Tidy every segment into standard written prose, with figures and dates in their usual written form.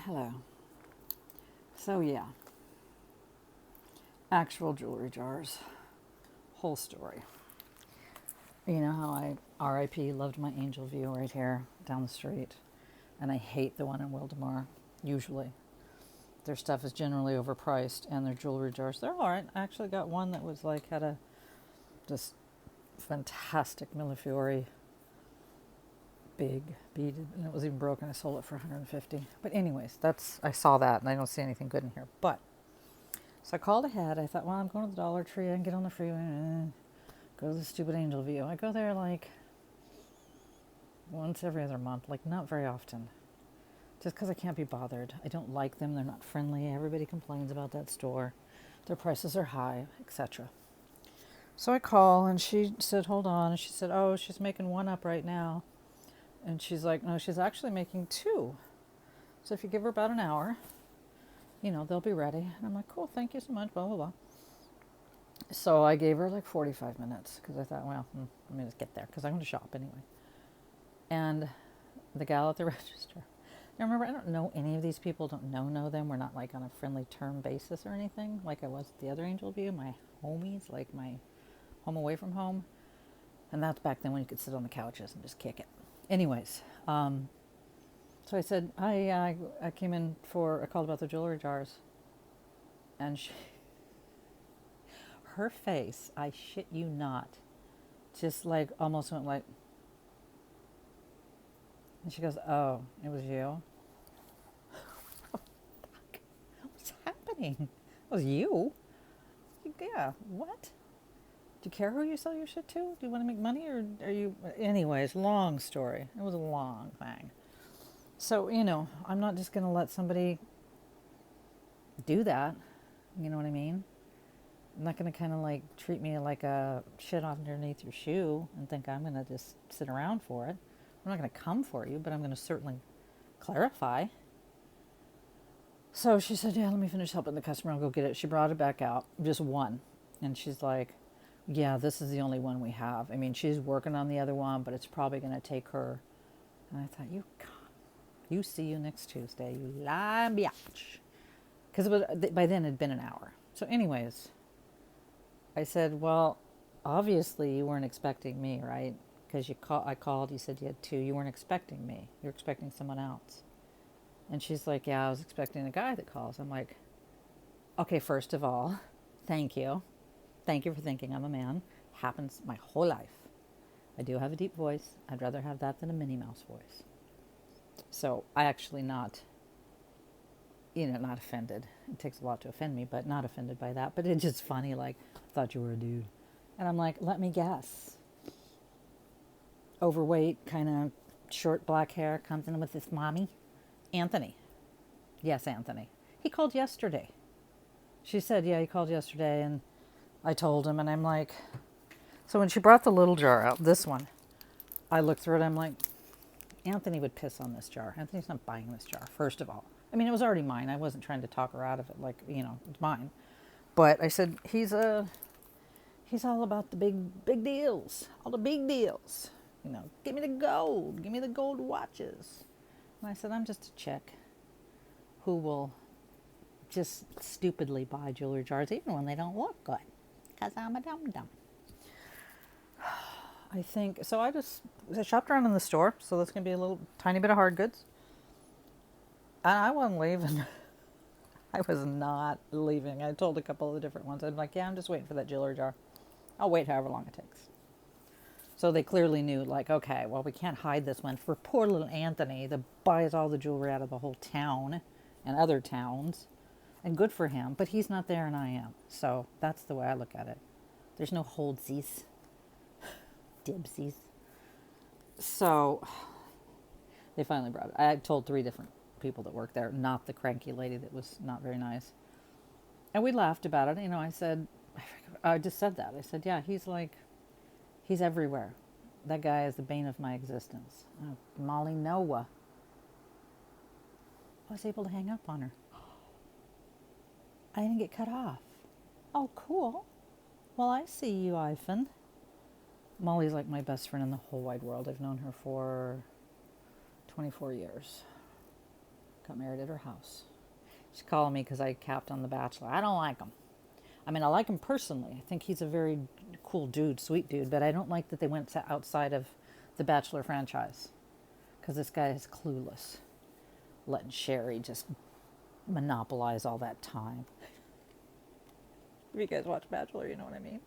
Hello. So yeah, actual jewelry jars. Whole story. You know how I RIP loved my Angel View right here down the street, and I hate the one in Wildemar. Usually, their stuff is generally overpriced, and their jewelry jars they're all right. I actually got one that was like had a just fantastic Millefiori big beaded, and it was even broken. I sold it for 150. But anyways, I saw that, and I don't see anything good in here. But so I called ahead. I thought, well, I'm going to the Dollar Tree. I can get on the freeway. Go to the stupid Angel View. I go there like once every other month, like not very often. Just because I can't be bothered. I don't like them. They're not friendly. Everybody complains about that store. Their prices are high, etc. So I call and she said, hold on. And she said, oh, she's making one up right now. And she's like, no, she's actually making two. So if you give her about an hour, they'll be ready. And I'm like, cool, thank you so much, blah, blah, blah. So I gave her like 45 minutes because I thought, well, let me just get there because I'm going to shop anyway. And the gal at the register. Now remember, I don't know any of these people, don't know them. We're not like on a friendly term basis or anything like I was at the other Angel View, my homies, like my home away from home. And that's back then when you could sit on the couches and just kick it. Anyways, so I said, I came in I called about the jewelry jars. And her face, I shit you not, just like almost went like, and she goes, oh, it was you? What's happening? It was you? Yeah, what? Do you care who you sell your shit to? Do you want to make money or are you... Anyways, long story. It was a long thing. So, I'm not just going to let somebody do that. You know what I mean? I'm not going to kind of like treat me like a shit underneath your shoe and think I'm going to just sit around for it. I'm not going to come for you, but I'm going to certainly clarify. So she said, yeah, let me finish helping the customer. I'll go get it. She brought it back out, just one. And she's like, yeah, this is the only one we have. I mean, she's working on the other one, but it's probably going to take her. And I thought, you see you next Tuesday, you lying biatch. Because by then it had been an hour. So anyways, I said, well, obviously you weren't expecting me, right? Because I called, you said you had two. You weren't expecting me. You were expecting someone else. And she's like, yeah, I was expecting a guy that calls. I'm like, okay, first of all, thank you. Thank you for thinking I'm a man. Happens my whole life. I do have a deep voice. I'd rather have that than a Minnie Mouse voice. So I actually not offended. It takes a lot to offend me, but not offended by that. But it's just funny, like, I thought you were a dude. And I'm like, let me guess. Overweight, kind of short black hair, comes in with this mommy. Anthony. Yes, Anthony. He called yesterday. She said, yeah, he called yesterday, and I told him, and I'm like, so when she brought the little jar out, this one, I looked through it, I'm like, Anthony would piss on this jar. Anthony's not buying this jar, first of all. I mean, it was already mine. I wasn't trying to talk her out of it, like, it's mine. But I said, he's all about the big deals, all the big deals. Give me the gold watches. And I said, I'm just a chick who will just stupidly buy jewelry jars even when they don't look good. Because I'm a dum-dum. I think, so I shopped around in the store. So that's going to be a little tiny bit of hard goods. And I wasn't leaving. I was not leaving. I told a couple of the different ones. I'm like, yeah, I'm just waiting for that jewelry jar. I'll wait however long it takes. So they clearly knew, like, okay, well, we can't hide this one for poor little Anthony that buys all the jewelry out of the whole town and other towns. And good for him, but he's not there and I am. So that's the way I look at it. There's no holdsies, dibsies. So they finally brought it. I told 3 different people that worked there, not the cranky lady that was not very nice. And we laughed about it. I just said that. I said, yeah, he's everywhere. That guy is the bane of my existence. Oh, Molly Noah. I was able to hang up on her. I didn't get cut off. Oh, cool. Well, I see you, Ivan. Molly's like my best friend in the whole wide world. I've known her for 24 years. Got married at her house. She's calling me because I capped on The Bachelor. I don't like him. I mean, I like him personally. I think he's a very cool dude, sweet dude, but I don't like that they went outside of the Bachelor franchise because this guy is clueless, letting Sherry just monopolize all that time. If you guys watch Bachelor, you know what I mean.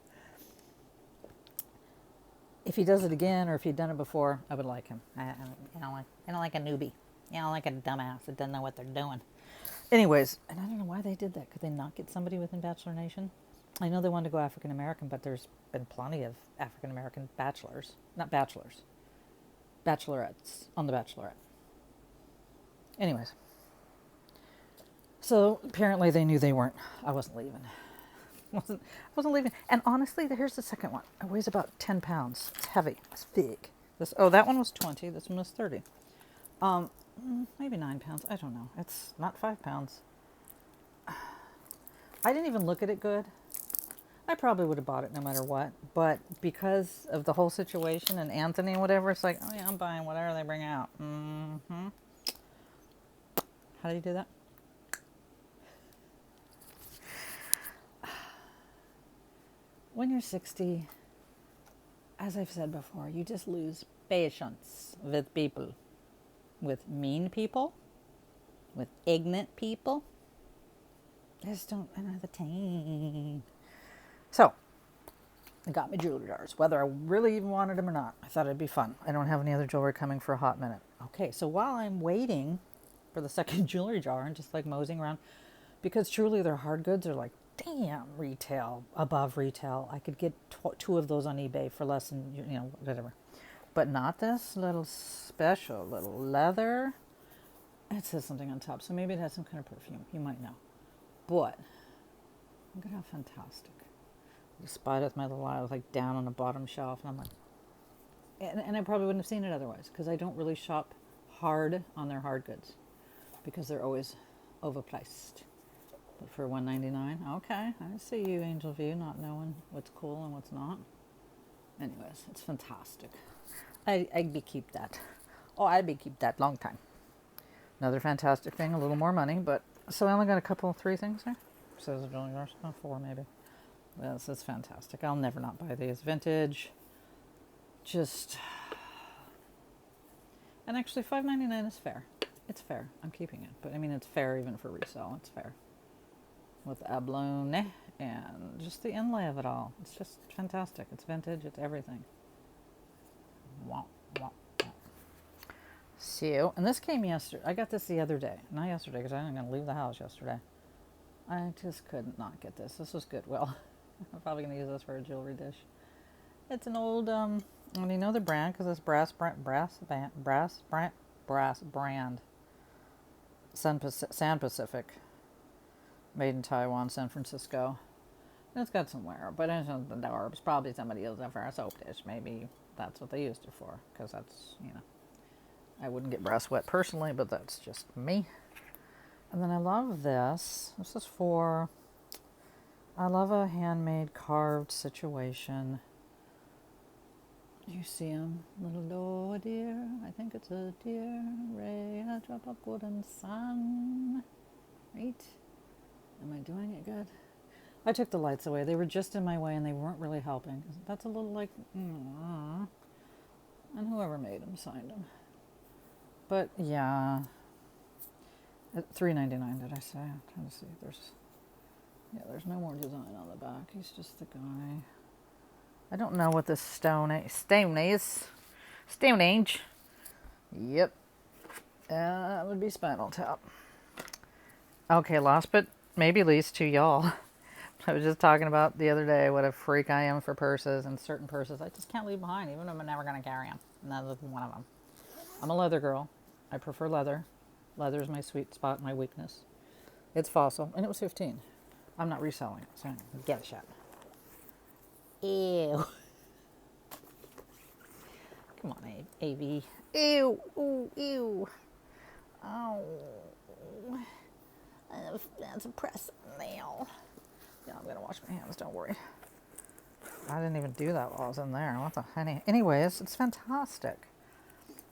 If he does it again, or if he'd done it before, I would like him. I don't like a newbie. I don't like a dumbass that doesn't know what they're doing. Anyways, and I don't know why they did that. Could they not get somebody within Bachelor Nation? I know they wanted to go African American, but there's been plenty of African American bachelors. Not bachelors. Bachelorettes on The Bachelorette. Anyways. So apparently they knew they weren't. I wasn't leaving. wasn't leaving. And honestly, here's the second one. It weighs about 10 pounds. It's heavy. It's big. That one was 20. This one was 30. Maybe 9 pounds. I don't know. It's not 5 pounds. I didn't even look at it good. I probably would have bought it no matter what. But because of the whole situation and Anthony and whatever, it's like, oh yeah, I'm buying whatever they bring out. Mm-hmm. How do you do that? When you're 60, as I've said before, you just lose patience with people. With mean people. With ignorant people. I just don't have the time. So, I got my jewelry jars, whether I really even wanted them or not. I thought it'd be fun. I don't have any other jewelry coming for a hot minute. Okay, so while I'm waiting for the second jewelry jar and just like moseying around, because truly their hard goods are like, damn, retail, above retail. I could get 2 of those on eBay for less than, whatever. But not this little special little leather. It says something on top, so maybe it has some kind of perfume. You might know. But, look at how fantastic. I spied with my little eye. I was like down on the bottom shelf, and I'm like, and I probably wouldn't have seen it otherwise, because I don't really shop hard on their hard goods, because they're always overpriced. But for $1.99, okay, I see you, Angel View, not knowing what's cool and what's not. Anyways, it's fantastic. I'd be keep that. Oh, I'd be keep that long time. Another fantastic thing, a little more money, but so I only got 3 things here. Says $1 million, 4 maybe. Well, this is fantastic. I'll never not buy these. Vintage. Just, and actually $5.99 is fair. It's fair. I'm keeping it, but I mean it's fair even for resale. It's fair. With abalone and just the inlay of it all. It's just fantastic. It's vintage. It's everything. Wow, wow, wow. So, and this came yesterday. I got this the other day. Not yesterday, because I wasn't going to leave the house yesterday. I just could not get this. This was Goodwill. I'm probably going to use this for a jewelry dish. It's an old, and you know the brand, because it's brass brand. San Pacific. Made in Taiwan, San Francisco. And it's got some wear, but it's the door. It's probably somebody used it for a soap dish. Maybe that's what they used it for, because that's, I wouldn't get brass wet personally, but that's just me. And then I love this. This is I love a handmade carved situation. You see him? Little door deer. I think it's a deer. Ray, a drop of golden sun. Right? Am I doing it good? I took the lights away. They were just in my way and they weren't really helping. That's a little like, and whoever made them signed them. But yeah, at $3.99 did I say? I'm trying to see if there's no more design on the back. He's just the guy. I don't know what this stone is. Stone Age. Yep. That would be Spinal Tap. Okay, last but maybe least to y'all. I was just talking about the other day what a freak I am for purses, and certain purses I just can't leave behind, even if I'm never going to carry them. And that was one of them. I'm a leather girl. I prefer leather. Leather is my sweet spot, my weakness. It's Fossil, and it was $15. I'm not reselling it, so get a shot. Ew. Come on, AV. Ew. Ooh, ew. Oh. That's a press nail. Yeah, I'm going to wash my hands, don't worry. I didn't even do that while I was in there. What the honey? Anyways, it's fantastic.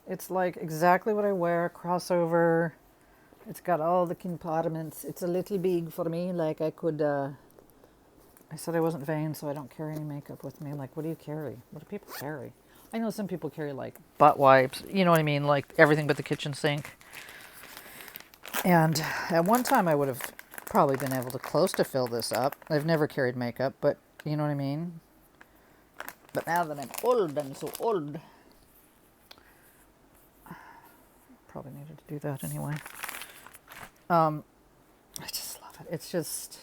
It's like exactly what I wear, crossover. It's got all the compartments. It's a little big for me. Like I could, I said I wasn't vain, so I don't carry any makeup with me. Like, what do you carry? What do people carry? I know some people carry like butt wipes. You know what I mean? Like everything but the kitchen sink. And at one time I would have probably been able to close to fill this up. I've never carried makeup, but you know what I mean? But now that I'm old, I'm so old. Probably needed to do that anyway. I just love it. It's just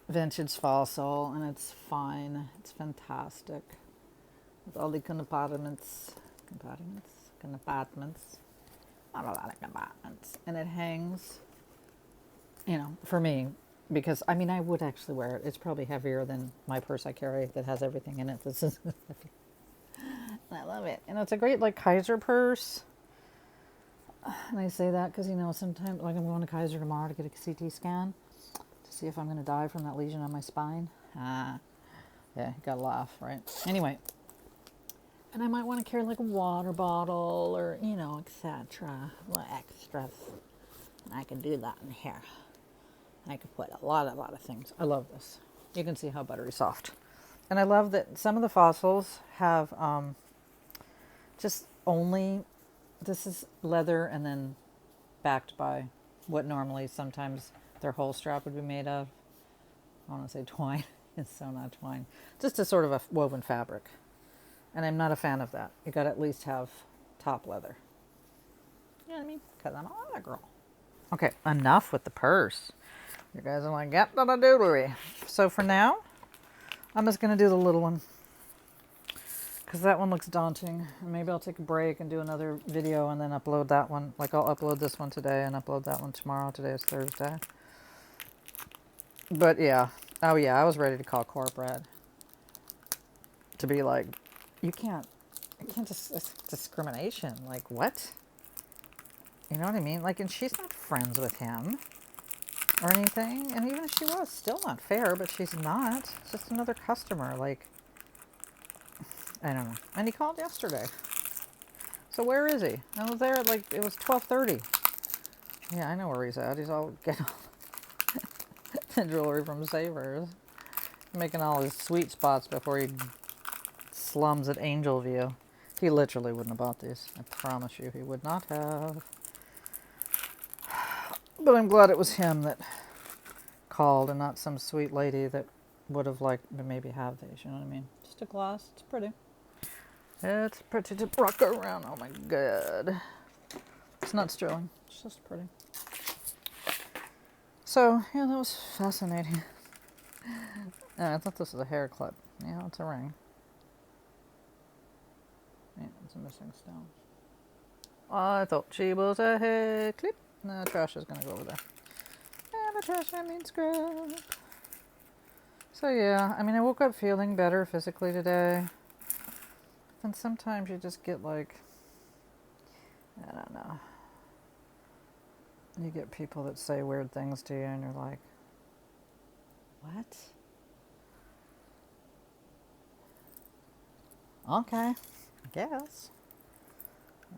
vintage fossil, and it's fine. It's fantastic. With all the compartments. Not a lot of compartments. And it hangs, you know, for me, because, I mean, I would actually wear it. It's probably heavier than my purse I carry that has everything in it. This is I love it. And it's a great, like, Kaiser purse. And I say that because, you know, sometimes, like, I'm going to Kaiser tomorrow to get a CT scan to see if I'm going to die from that lesion on my spine. Yeah, you gotta laugh, right? Anyway, and I might want to carry, like, a water bottle or, you know, etc. Little extras. And I can do that in here. I could put a lot of things. I love this. You can see how buttery soft. And I love that some of the fossils have just only, this is leather and then backed by what normally sometimes their whole strap would be made of. I want to say twine. It's so not twine. Just a sort of a woven fabric. And I'm not a fan of that. You got to at least have top leather. You know what I mean? Because I'm a leather girl. Okay, enough with the purse. You guys are like, yep, doodlery. So for now, I'm just going to do the little one. Because that one looks daunting. And maybe I'll take a break and do another video and then upload that one. Like I'll upload this one today and upload that one tomorrow. Today is Thursday. But yeah. Oh yeah, I was ready to call corporate. To be like, you can't just discrimination. Like what? You know what I mean? Like, and she's not friends with him or anything. And even if she was, still not fair, but she's not. It's just another customer. Like, I don't know. And he called yesterday. So where is he? I was there at like, it was 12:30. Yeah, I know where he's at. He's all getting all the jewelry from Savers. Making all his sweet spots before he slums at Angel View. He literally wouldn't have bought these. I promise you, he would not have. But I'm glad it was him that called and not some sweet lady that would have liked to maybe have these. You know what I mean? Just a gloss. It's pretty. It's pretty to rock around. Oh my god. It's not sterling. It's just pretty. So, yeah, that was fascinating. I thought this was a hair clip. Yeah, it's a ring. Yeah, it's a missing stone. I thought she was a hair clip. No, trash is going to go over there. And the trash, I mean scrap. So yeah, I mean, I woke up feeling better physically today. And sometimes you just get like, I don't know. You get people that say weird things to you and you're like, what? Okay, I guess.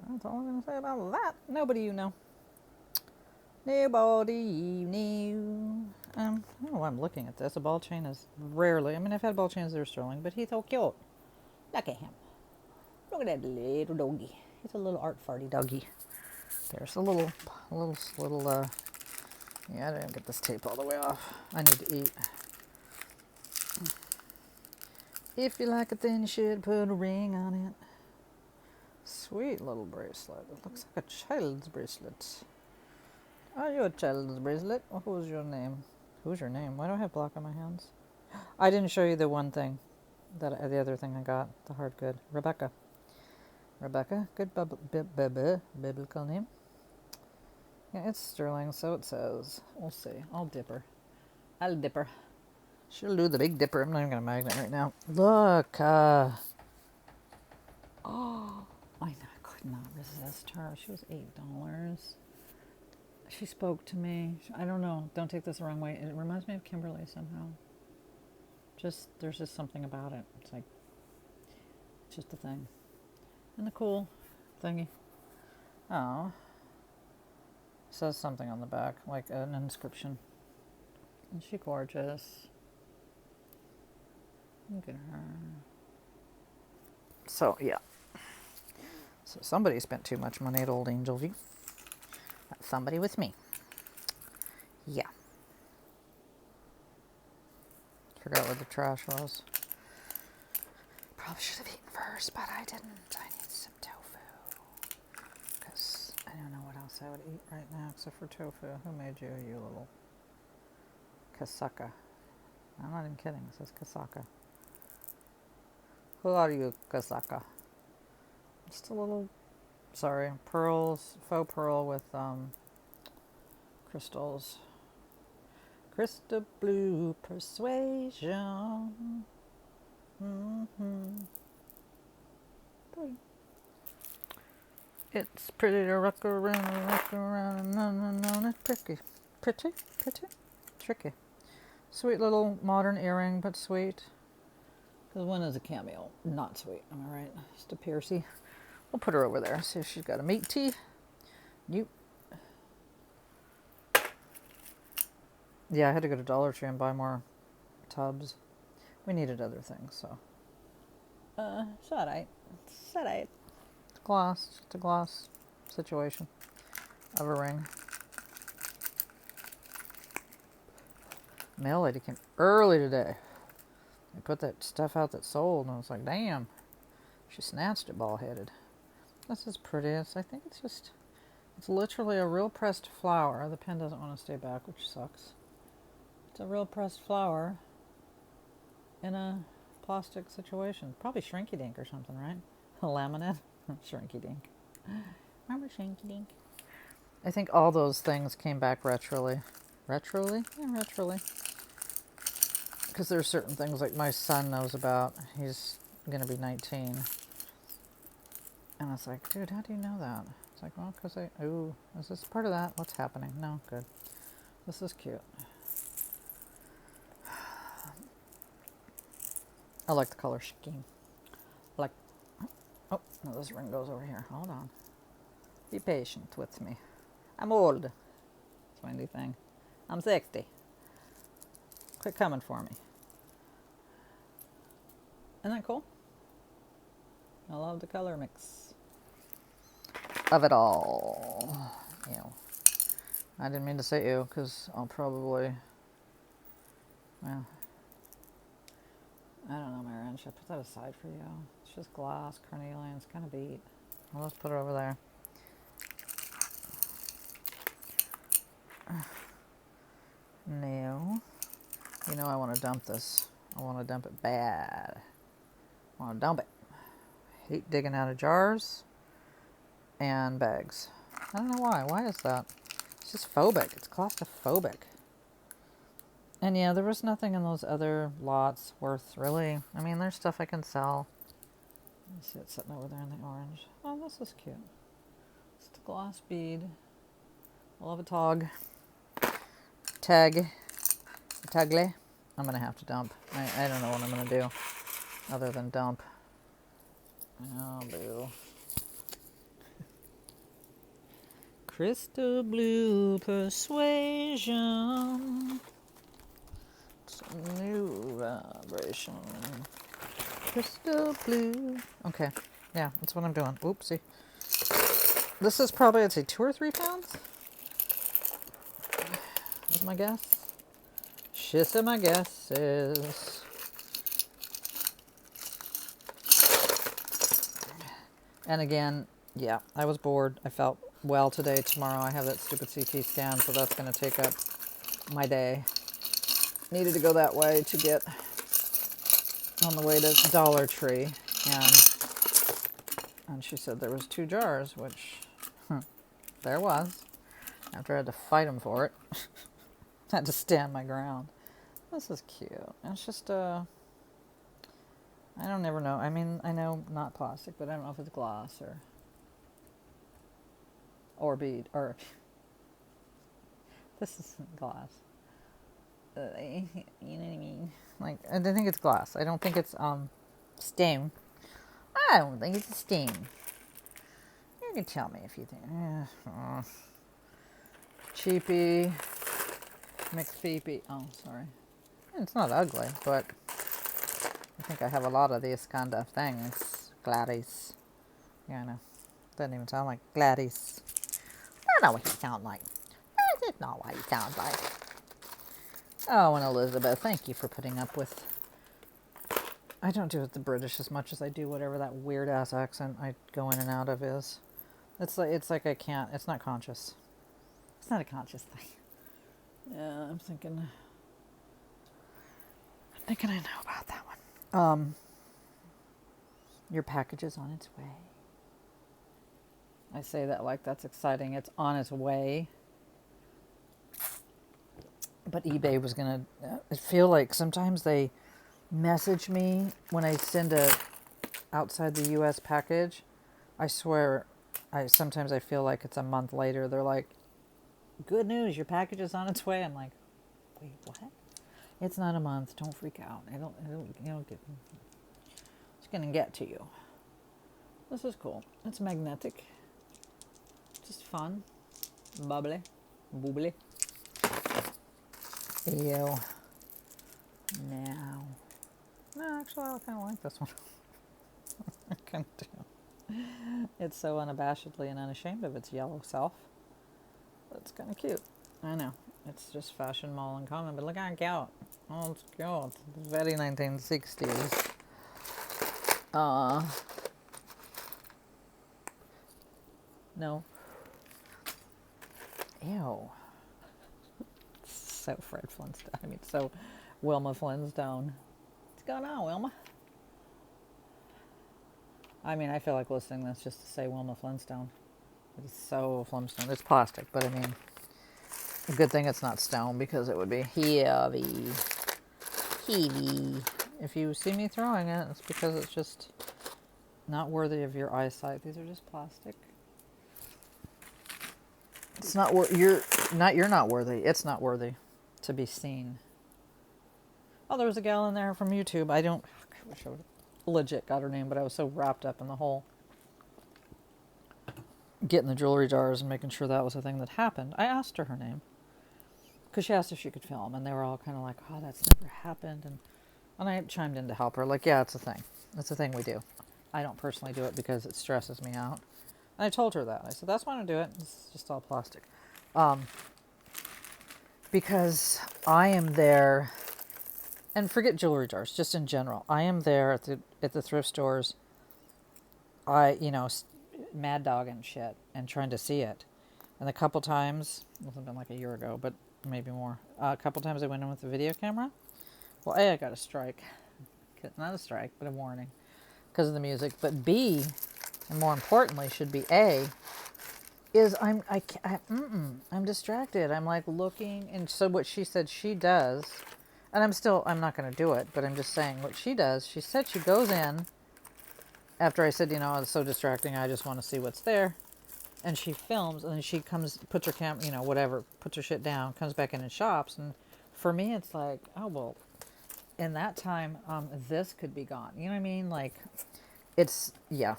That's all I'm going to say about that. Nobody you know. Nobody you know. I don't know why I'm looking at this. A ball chain is rarely, I mean, I've had ball chains that are sterling, but he's so cute. Look at him. Look at that little doggy. He's a little art farty doggy. There's a little, yeah, I didn't get this tape all the way off. I need to eat. If you like it, then you should put a ring on it. Sweet little bracelet. It looks like a child's bracelet. Are you a child's bracelet? Well, who's your name? Who's your name? Why do I have black on my hands? I didn't show you the one thing, the other thing I got, the hard good. Rebecca. Rebecca, good biblical name. Yeah, it's sterling, so it says. We'll see. I'll dip her. I'll dip her. She'll do the big dipper. I'm not even going to magnet right now. Look. Oh, I could not resist her. She was $8. She spoke to me. I don't know. Don't take this the wrong way. It reminds me of Kimberly somehow. There's just something about it. It's like, it's just a thing. And the cool thingy. Oh. says something on the back, like an inscription. Isn't she gorgeous? Look at her. So, yeah. So somebody spent too much money at Old Angel View. That somebody was me. Yeah. Forgot what the trash was. Probably should have eaten first, but I didn't. I need some tofu. Because I don't know what else I would eat right now except for tofu. Who made you, you little kasaka? I'm not even kidding. It says kasaka. Who are you, kasaka? Just a little, sorry, pearls, faux pearl with crystals. Crystal blue persuasion. Pretty. It's pretty to rock around, and it's pretty. Pretty? Tricky. Sweet little modern earring, but sweet. Because one is a cameo. Not sweet, am I right? Just a piercy. We'll put her over there. See if she's got a meat tea. Nope. Yeah, I had to go to Dollar Tree and buy more tubs. We needed other things, so. It's alright. It's alright. It's glass. Just a glass situation of a ring. Mail lady came early today. They put that stuff out that sold, and I was like, damn. She snatched it ball-headed. This is pretty. I think it's literally a real pressed flower. The pen doesn't want to stay back, which sucks. It's a real pressed flower in a plastic situation. Probably Shrinky Dink or something, right? A laminate? Shrinky Dink. Remember Shrinky Dink? I think all those things came back retroly. Retroly? Yeah, retroly. Because there's certain things like my son knows about. He's going to be 19. And I was like, dude, how do you know that? It's like, well, because is this part of that? What's happening? No, good. This is cute. I like the color scheme. Oh, no, this ring goes over here. Hold on. Be patient with me. I'm old. Swindy thing. I'm 60. Quit coming for me. Isn't that cool? I love the color mix of it all. Ew. I didn't mean to say ew, because I'll probably, well, I don't know, Marianne. Should I put that aside for you? It's just glass, carnelian. It's kind of beat. Well, let's put it over there. No. You know I want to dump this. I want to dump it bad. I want to dump it. I hate digging out of jars and bags. I don't know why. Why is that? It's just phobic. It's claustrophobic. And yeah, there was nothing in those other lots worth really. I mean, there's stuff I can sell. You see it sitting over there in the orange. Oh, this is cute. It's a glass bead. I love a tog. Tagley. I'm going to have to dump. I don't know what I'm going to do other than dump. Oh, boo. Crystal blue persuasion. It's a new vibration. Crystal blue. Okay. Yeah, that's what I'm doing. Oopsie. This is probably, I'd say, 2 or 3 pounds. That's my guess. She said my guess is. And again, yeah, I was bored. I felt well today. Tomorrow I have that stupid CT scan, so that's going to take up my day. Needed to go that way to get on the way to Dollar Tree. And she said there was 2 jars, which there was. After I had to fight him for it. I had to stand my ground. This is cute. It's just I don't never know. I mean, I know not plastic, but I don't know if it's glass or bead or this isn't glass. You know what I mean? Like, I think it's glass. I don't think it's stone. I don't think it's a stone. You can tell me if you think. cheapy McPheepy. Oh, sorry. It's not ugly, but I think I have a lot of these kind of things. Gladys. Yeah, I know. Doesn't even sound like Gladys. I don't know what you sound like. That's not what you sound like. Oh, and Elizabeth, thank you for putting up with... I don't do it the British as much as I do whatever that weird-ass accent I go in and out of is. It's like I can't... It's not conscious. It's not a conscious thing. Yeah, I'm thinking I know about that one. Your package is on its way. I say that like that's exciting. It's on its way. But eBay was going to... I feel like sometimes they message me when I send a outside the U.S. package. I swear, sometimes I feel like it's a month later. They're like, good news, your package is on its way. I'm like, wait, what? It's not a month. Don't freak out. It's going to get to you. This is cool. It's magnetic. Just fun. Bubbly. Boobly. Ew. Now. No, actually, I kind of like this one. I kind of do. It's so unabashedly and unashamed of its yellow self. That's kind of cute. I know. It's just fashion mall in common, but look how cute. Oh, it's cute. It's very 1960s. No. Ew. So Fred Flintstone. I mean, so Wilma Flintstone. What's going on, Wilma? I mean, I feel like listening to this just to say Wilma Flintstone. It is so Flintstone. It's plastic, but I mean, a good thing it's not stone because it would be heavy. Heavy. If you see me throwing it, it's because it's just not worthy of your eyesight. These are just plastic. It's not you're not worthy. It's not worthy to be seen. Oh, there was a gal in there from YouTube. I wish I would legit got her name, but I was so wrapped up in the whole getting the jewelry jars and making sure that was a thing that happened. I asked her name because she asked if she could film, and they were all kind of like, "Oh, that's never happened," and I chimed in to help her. Like, yeah, it's a thing. It's a thing we do. I don't personally do it because it stresses me out. And I told her that. I said, that's why I don't do it. It's just all plastic. Because I am there, and forget jewelry jars, just in general. I am there at the thrift stores, mad dog and shit, and trying to see it. And a couple times, it's been like a year ago, but maybe more. A couple times I went in with the video camera. Well, A, I got a strike. Not a strike, but a warning because of the music. But B, and more importantly, should be A, is I'm distracted. I'm like looking, and so what she said she does, and I'm not going to do it, but I'm just saying what she does. She said she goes in after I said, it's so distracting. I just want to see what's there, and she films, and then she comes, puts her puts her shit down, comes back in and shops, and for me, it's like, oh well, in that time, this could be gone. You know what I mean? Like, yeah.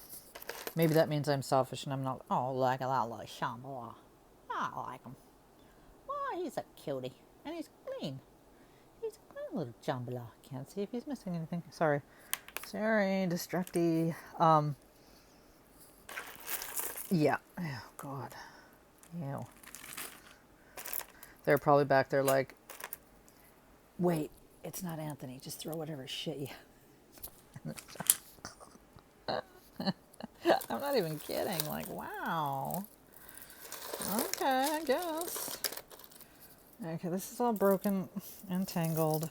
Maybe that means I'm selfish and I'm not, like a lot like Shambhala. I like him. Well, he's a cutie. And he's clean. He's a clean little Shambhala. Can't see if he's missing anything. Sorry, distracty. Yeah. Oh, God. Ew. They're probably back there like, wait, it's not Anthony. Just throw whatever shit you... I'm not even kidding. Like, wow. Okay, I guess. Okay, this is all broken and tangled.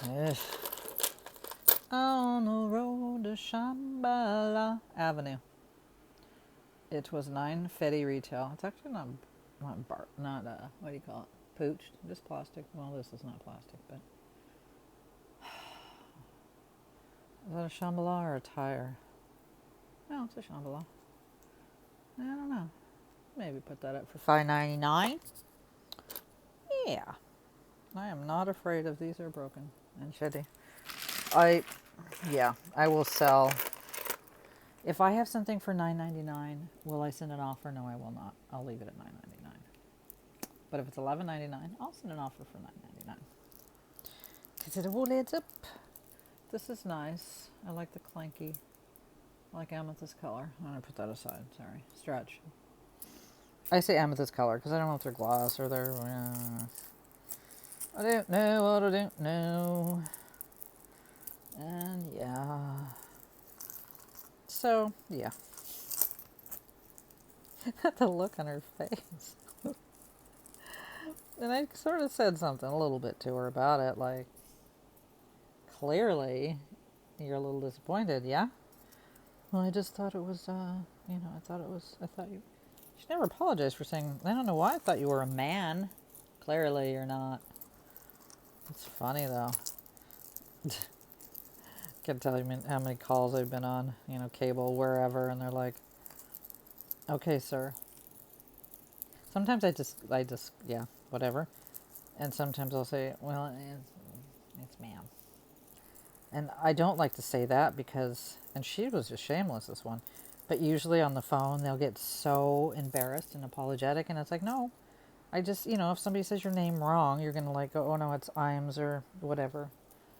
Ugh. On the road to Shambhala Avenue. It was $9.50 retail. It's actually not what do you call it? Pooched. Just plastic. Well, this is not plastic, but... Is that a Shambhala or a tire? No, it's a Shambhala. I don't know. Maybe put that up for $5.99. Yeah. I am not afraid of these are broken and shitty. I will sell. If I have something for $9.99, will I send an offer? No, I will not. I'll leave it at $9.99. But if it's $11.99, I'll send an offer for $9.99. Because it all adds up. This is nice. I like the clanky. I like amethyst color. I'm going to put that aside. Sorry. Stretch. I say amethyst color because I don't know if they're gloss or they're... I don't know what I don't know. And yeah. So, yeah. The look on her face. And I sort of said something a little bit to her about it, like, clearly, you're a little disappointed, yeah? Well, I just thought it was, I thought you... She never apologized for saying, I don't know why I thought you were a man. Clearly, you're not. It's funny, though. Can't tell you how many calls I've been on, cable, wherever, and they're like, okay, sir. Sometimes I just, yeah, whatever. And sometimes I'll say, well, it's ma'am. And I don't like to say that because, and she was just shameless, this one, but usually on the phone, they'll get so embarrassed and apologetic, and it's like, no, I just, if somebody says your name wrong, you're going to like, oh, no, it's Imes or whatever.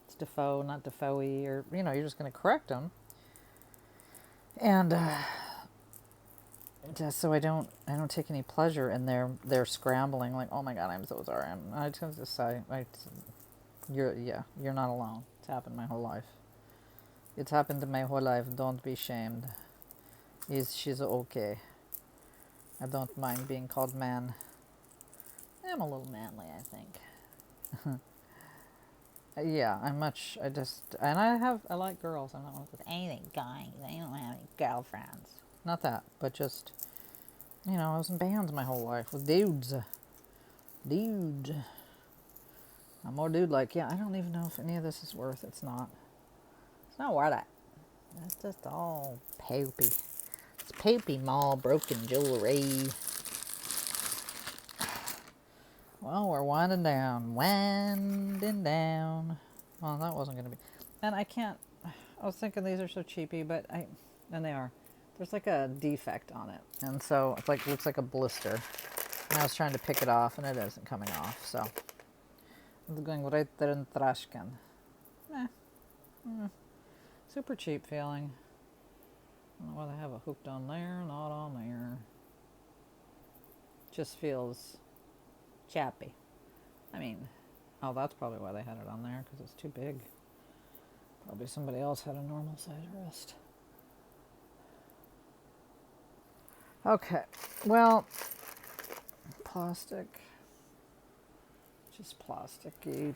It's Defoe, not Defoe-y, or, you're just going to correct them. And, just so I don't take any pleasure in their scrambling, like, oh my God, I'm so sorry. I just say, you're not alone. It's happened my whole life. It's happened to my whole life. Don't be shamed. She's okay. I don't mind being called man. I'm a little manly, I think. Yeah, I like girls. I'm not one with anything guys. I don't have any girlfriends. Not that, but just, I was in bands my whole life with dudes. I'm more dude-like. Yeah, I don't even know if any of this is worth it. It's not worth it. That's just all poopy. It's poopy mall broken jewelry. Well, we're winding down. Well, that wasn't going to be. And I was thinking these are so cheapy, and they are. There's like a defect on it. And so it looks like a blister. And I was trying to pick it off, and it isn't coming off. So it's going right there in the trash can. Super cheap feeling. I don't know why they have a hooked on there, not on there. Just feels chappy. That's probably why they had it on there, because it's too big. Probably somebody else had a normal size wrist. Okay, well, plastic. Just plasticky.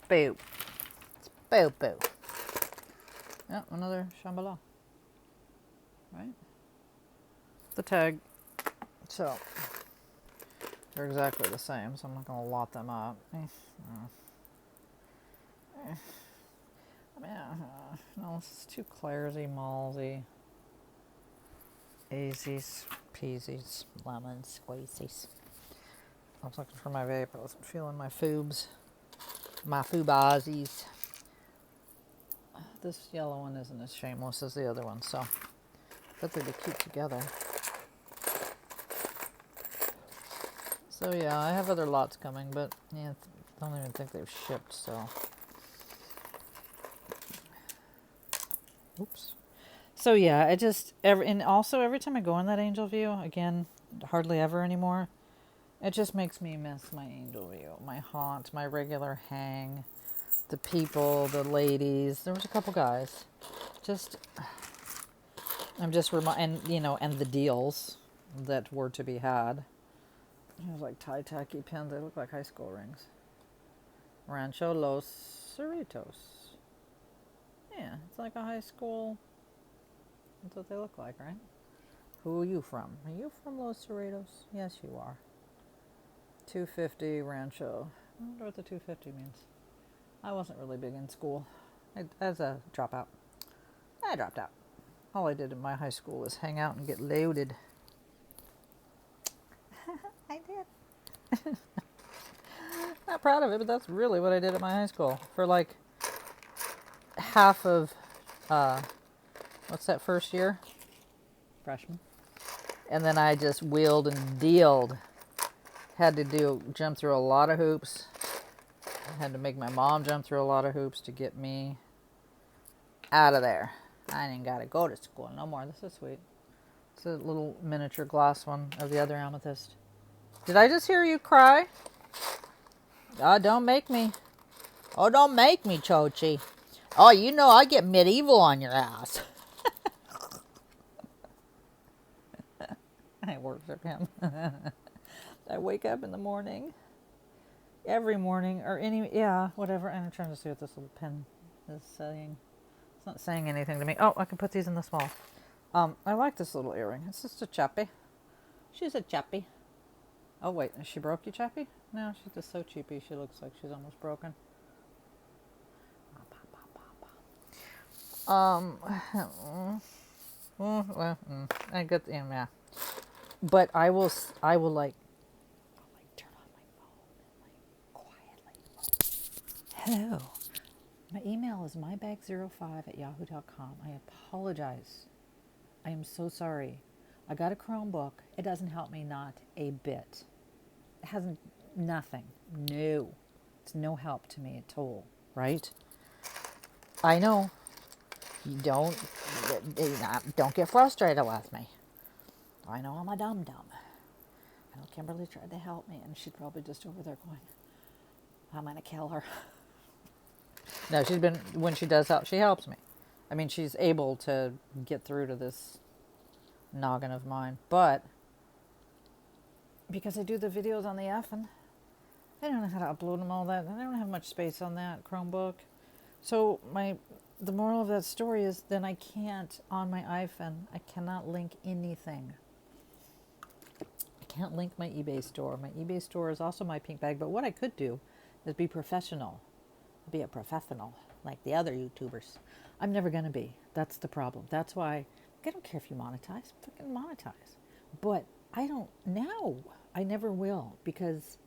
Boo. It's boo. Yeah, another Shambhala. Right? The tag. So, they're exactly the same, so I'm not going to lot them up. No, this is too Clairsy, Malsy. Easies, peasies, lemons, squeezies. I was looking for my vape. I wasn't feeling my foobs. My foobazies. This yellow one isn't as shameless as the other one, so I bet they'd be cute together. So yeah, I have other lots coming, but yeah, I don't even think they've shipped, so. Oops. So yeah, and also every time I go in that Angel View, again, hardly ever anymore, it just makes me miss my Angel View, my haunt, my regular hang, the people, the ladies. There was a couple guys. I'm just and the deals that were to be had. It was like tie-tacky pins. They look like high school rings. Rancho Los Cerritos. Yeah, it's like a high school. That's what they look like, right? Who are you from? Are you from Los Cerritos? Yes, you are. 250 Rancho. I wonder what the 250 means. I wasn't really big in school. As a dropout. I dropped out. All I did in my high school was hang out and get loaded. I did. Not proud of it, but that's really what I did at my high school. For like half of, what's that first year? Freshman. And then I just wheeled and dealed. had to jump through a lot of hoops. I had to make my mom jump through a lot of hoops to get me out of there. I ain't got to go to school no more. This is sweet. It's a little miniature glass one of the other amethyst. Did I just hear you cry? Oh, don't make me. Oh, don't make me, Chochi. Oh, you know I get medieval on your ass. I worship him. I wake up in the morning. Every morning, or whatever. And I'm trying to see what this little pen is saying. It's not saying anything to me. Oh, I can put these in the small. I like this little earring. It's just a chappy. She's a chappy. Oh, wait. Is she broke, you chappy? No, she's just so cheapy. She looks like she's almost broken. I get, yeah. But I will like turn on my phone, quietly. Hello. My email is mybag05@yahoo.com. I apologize. I am so sorry. I got a Chromebook. It doesn't help me not a bit. It hasn't, nothing. No. It's no help to me at all, right? I know. You don't get frustrated with me. I know I'm a dum-dum. I know Kimberly tried to help me, and she's probably just over there going, I'm going to kill her. No, when she does help, she helps me. I mean, she's able to get through to this noggin of mine. But because I do the videos on the effing, I don't know how to upload them all that. I don't have much space on that Chromebook. So the moral of that story is then I can't, on my iPhone, I cannot link anything. I can't link my eBay store. My eBay store is also Mypinkbag, but what I could do is be professional. Be a professional like the other YouTubers. I'm never going to be. That's the problem. That's why I don't care if you monetize. Fucking monetize. But I don't now. I never will because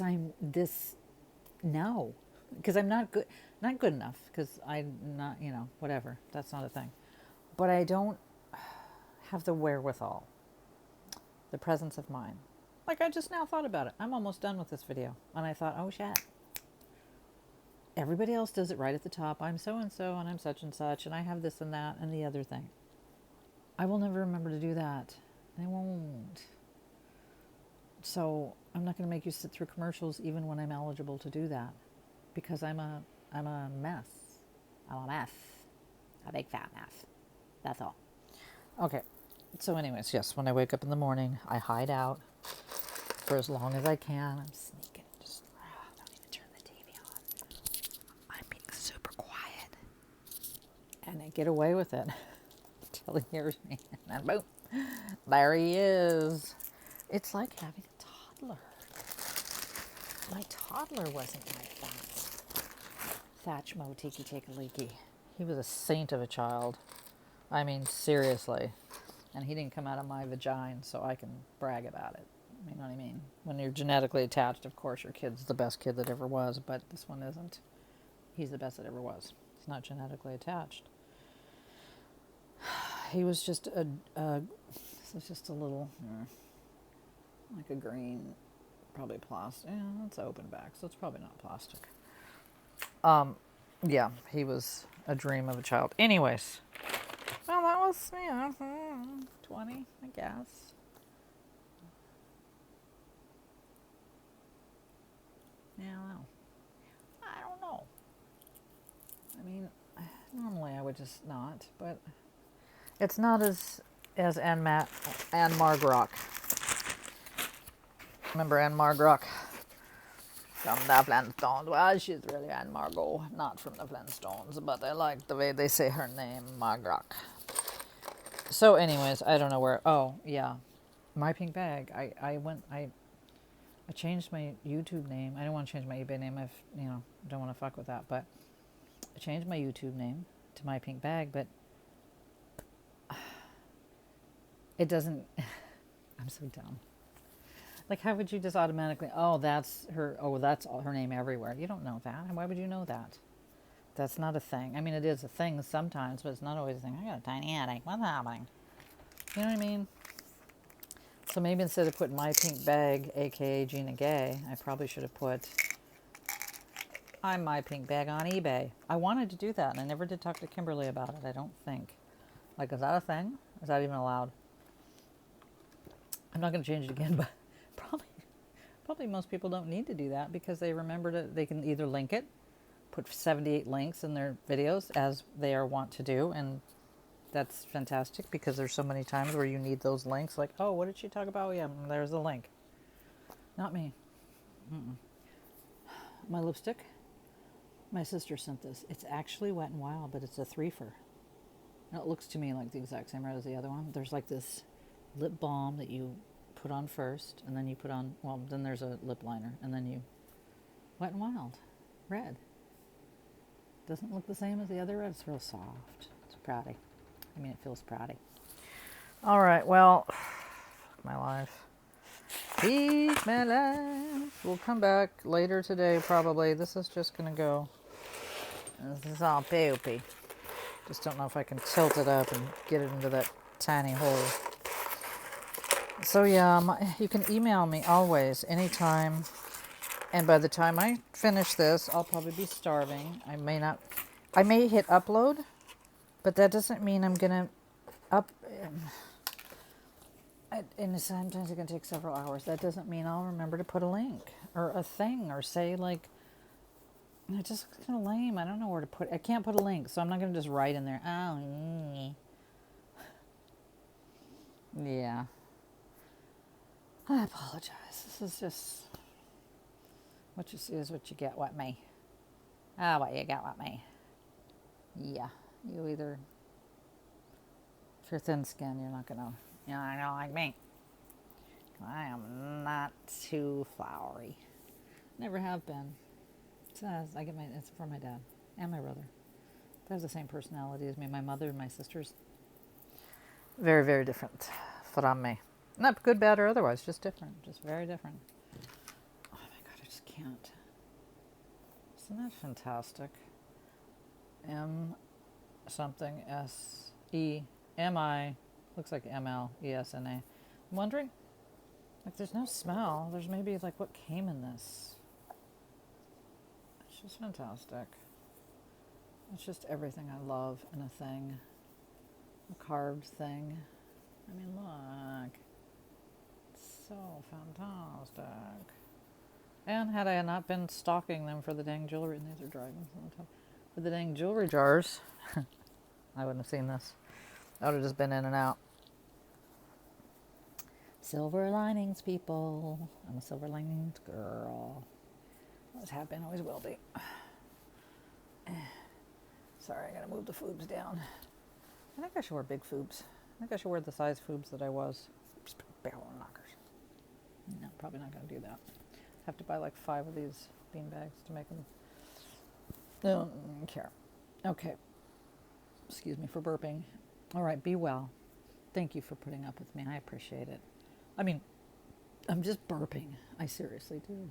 I'm this now. Because I'm not good enough. Because I'm not, whatever. That's not a thing. But I don't have the wherewithal, the presence of mind. Like I just now thought about it. I'm almost done with this video. And I thought, oh shit. Everybody else does it right at the top. I'm so-and-so and I'm such and such and I have this and that and the other thing. I will never remember to do that. I won't. So I'm not going to make you sit through commercials even when I'm eligible to do that. Because I'm a mess. I'm a mess. A big fat mess. That's all. Okay. So anyways, yes, when I wake up in the morning, I hide out for as long as I can. I'm sneaking. Just don't even turn the TV on. I'm being super quiet. And I get away with it until he hears me. And then boom, there he is. It's like having a toddler. My toddler wasn't like that. Thatchmo Tiki Take a Leaky. He was a saint of a child. I mean, seriously. And he didn't come out of my vagina, so I can brag about it. You know what I mean? When you're genetically attached, of course, your kid's the best kid that ever was, but this one isn't. He's the best that ever was. He's not genetically attached. He was just this is just a little, like a green, probably plastic. Yeah, it's open back, so it's probably not plastic. Yeah, he was a dream of a child. Anyways, well, that was, 20, I guess. Yeah, well, I don't know. I mean, normally I would just not, but it's not as Anne Margrock. Remember Anne Margrock from the Flintstones? Well, she's really Anne Margot, not from the Flintstones, but I like the way they say her name, Margrock. So anyways, I don't know where, oh, yeah, Mypinkbag. I changed my YouTube name. I don't want to change my eBay name. Don't want to fuck with that, but I changed my YouTube name to Mypinkbag, but it doesn't, I'm so dumb. Like, how would you just automatically, that's her name everywhere. You don't know that. And why would you know that? That's not a thing. I mean, it is a thing sometimes, but it's not always a thing. I got a tiny headache. What's happening? You know what I mean? So maybe instead of putting Mypinkbag, aka Gina Gay, I probably should have put I'm Mypinkbag on eBay. I wanted to do that, and I never did talk to Kimberly about it, I don't think. Like, is that a thing? Is that even allowed? I'm not going to change it again, but probably most people don't need to do that because they remember to, they can either link it, put 78 links in their videos as they are wont to do, and that's fantastic because there's so many times where you need those links, like, oh, what did she talk about? Yeah, there's the link. Not me. Mm-mm. My lipstick, my sister sent this. It's actually Wet n Wild, but it's a threefer. Now, it looks to me like the exact same red as the other one. There's like this lip balm that you put on first, and then you put on, well, then there's a lip liner, and then you, Wet n Wild, red. Doesn't look the same as the other red. It's real soft. It's proudy. I mean, it feels proudy. All right, well, my life. Peace, my life. We'll come back later today, probably. This is just going to go. This is all poopy. Just don't know if I can tilt it up and get it into that tiny hole. So, yeah, you can email me always, anytime. And by the time I finish this, I'll probably be starving. I may hit upload, but that doesn't mean I'm going to and sometimes it can take several hours. That doesn't mean I'll remember to put a link or a thing or say, like, it just looks kind of lame. I don't know where to put it. I can't put a link, so I'm not going to just write in there. Oh, yeah. I apologize. This is just what you see is what you get with me. What you get with me. Yeah. You either, if you're thin skinned, you're not going to, you're not going to like me. I am not too flowery. Never have been. It says it's from my dad and my brother. They have the same personality as me. My mother and my sisters. Very, very different from me. Not good, bad, or otherwise. Just different. Just very different. Oh my God, I just can't. Isn't that fantastic? M something S-E-M-I. Looks like M-L-E-S-N-A. I'm wondering, like, there's no smell. There's maybe, like, what came in this. It's just fantastic. It's just everything I love in a thing. A carved thing. I mean, look. It's so fantastic. And had I not been stalking them for the dang jewelry, and these are dragons on the top, for the dang jewelry jars, I wouldn't have seen this. I would have just been in and out. Silver linings, people. I'm a silver linings girl. Always have been, always will be. Sorry, I gotta move the foobs down. I think I should wear big foobs. I think I should wear the size foobs that I was. Barrel knockers. No, probably not gonna do that. Have to buy like 5 of these bean bags to make them. I don't care. Okay. Excuse me for burping. All right, be well. Thank you for putting up with me. I appreciate it. I mean, I'm just burping. I seriously do.